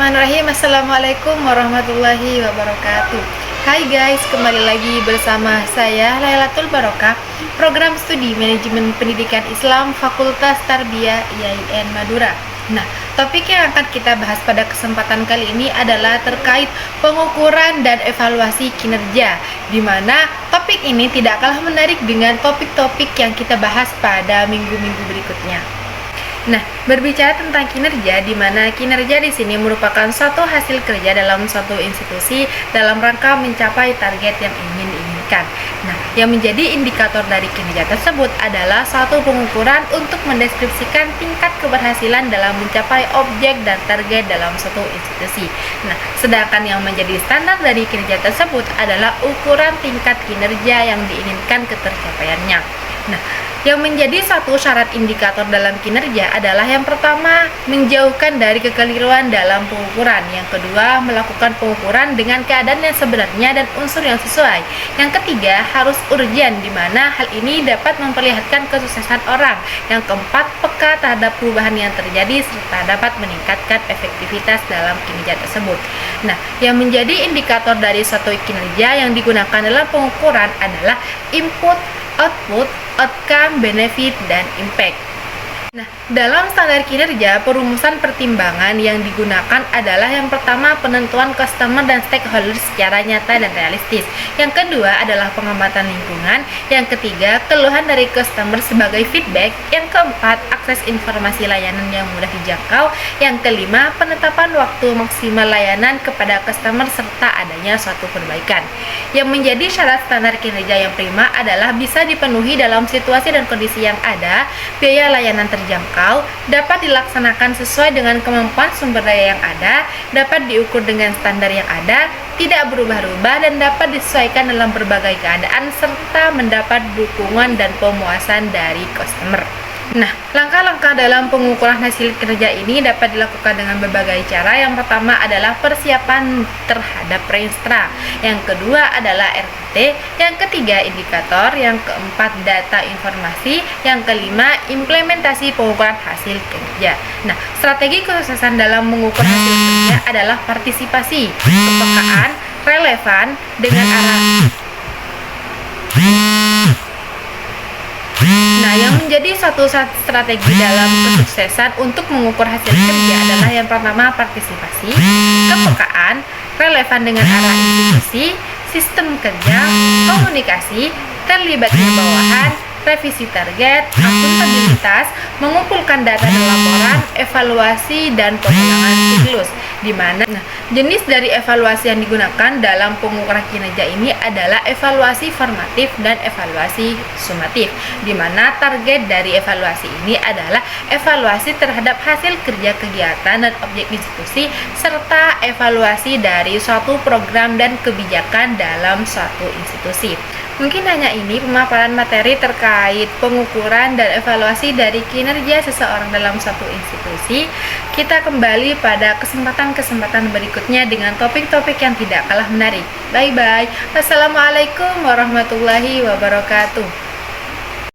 Bismillahirrahmanirrahim. Assalamualaikum warahmatullahi wabarakatuh. Hai guys, kembali lagi bersama saya Lailatul Barokah, program studi manajemen pendidikan Islam Fakultas Tarbiyah IAIN Madura. Nah, topik yang akan kita bahas pada kesempatan kali ini adalah terkait pengukuran dan evaluasi kinerja, di mana topik ini tidak kalah menarik dengan topik-topik yang kita bahas pada minggu-minggu berikutnya. Nah, berbicara tentang kinerja, di mana kinerja di sini merupakan suatu hasil kerja dalam suatu institusi dalam rangka mencapai target yang ingin diinginkan. Nah, yang menjadi indikator dari kinerja tersebut adalah suatu pengukuran untuk mendeskripsikan tingkat keberhasilan dalam mencapai objek dan target dalam suatu institusi. Nah, sedangkan yang menjadi standar dari kinerja tersebut adalah ukuran tingkat kinerja yang diinginkan ketercapaiannya. Nah, yang menjadi satu syarat indikator dalam kinerja adalah yang pertama, menjauhkan dari kekeliruan dalam pengukuran. Yang kedua, melakukan pengukuran dengan keadaan yang sebenarnya dan unsur yang sesuai. Yang ketiga, harus urgen, di mana hal ini dapat memperlihatkan kesuksesan orang. Yang keempat, peka terhadap perubahan yang terjadi serta dapat meningkatkan efektivitas dalam kinerja tersebut. Nah, yang menjadi indikator dari suatu kinerja yang digunakan dalam pengukuran adalah input, output, outcome, benefit, dan impact. Nah, dalam standar kinerja, perumusan pertimbangan yang digunakan adalah yang pertama, penentuan customer dan stakeholder secara nyata dan realistis. Yang kedua adalah pengamatan lingkungan. Yang ketiga, keluhan dari customer sebagai feedback. Yang keempat, akses informasi layanan yang mudah dijangkau. Yang kelima, penetapan waktu maksimal layanan kepada customer serta adanya suatu perbaikan. Yang menjadi syarat standar kinerja yang prima adalah bisa dipenuhi dalam situasi dan kondisi yang ada, biaya layanan terjangkau, dapat dilaksanakan sesuai dengan kemampuan sumber daya yang ada, dapat diukur dengan standar yang ada, tidak berubah-ubah, dan dapat disesuaikan dalam berbagai keadaan, serta mendapat dukungan dan pemuasan dari customer. Nah, langkah-langkah dalam pengukuran hasil kerja ini dapat dilakukan dengan berbagai cara. Yang pertama adalah persiapan terhadap Renstra. Yang kedua adalah RPT. Yang ketiga indikator. Yang keempat data informasi. Yang kelima implementasi pengukuran hasil kerja. Nah, strategi kesuksesan dalam mengukur hasil kerja adalah partisipasi, kepekaan, relevan dengan arah. Nah, yang menjadi satu strategi dalam kesuksesan untuk mengukur hasil kerja adalah yang pertama partisipasi, kepekaan, relevan dengan arah institusi, sistem kerja, komunikasi, terlibatnya bawahan, revisi target, akuntabilitas, mengumpulkan data dan laporan, evaluasi, dan pemenangan siklus. Di mana jenis dari evaluasi yang digunakan dalam pengukuran kinerja ini adalah evaluasi formatif dan evaluasi sumatif, di mana target dari evaluasi ini adalah evaluasi terhadap hasil kerja kegiatan dan objek institusi serta evaluasi dari suatu program dan kebijakan dalam suatu institusi. Mungkin hanya ini pemaparan materi terkait pengukuran dan evaluasi dari kinerja seseorang dalam suatu institusi. Kita kembali pada kesempatan berikutnya dengan topik-topik yang tidak kalah menarik. Bye-bye. Wassalamualaikum warahmatullahi wabarakatuh.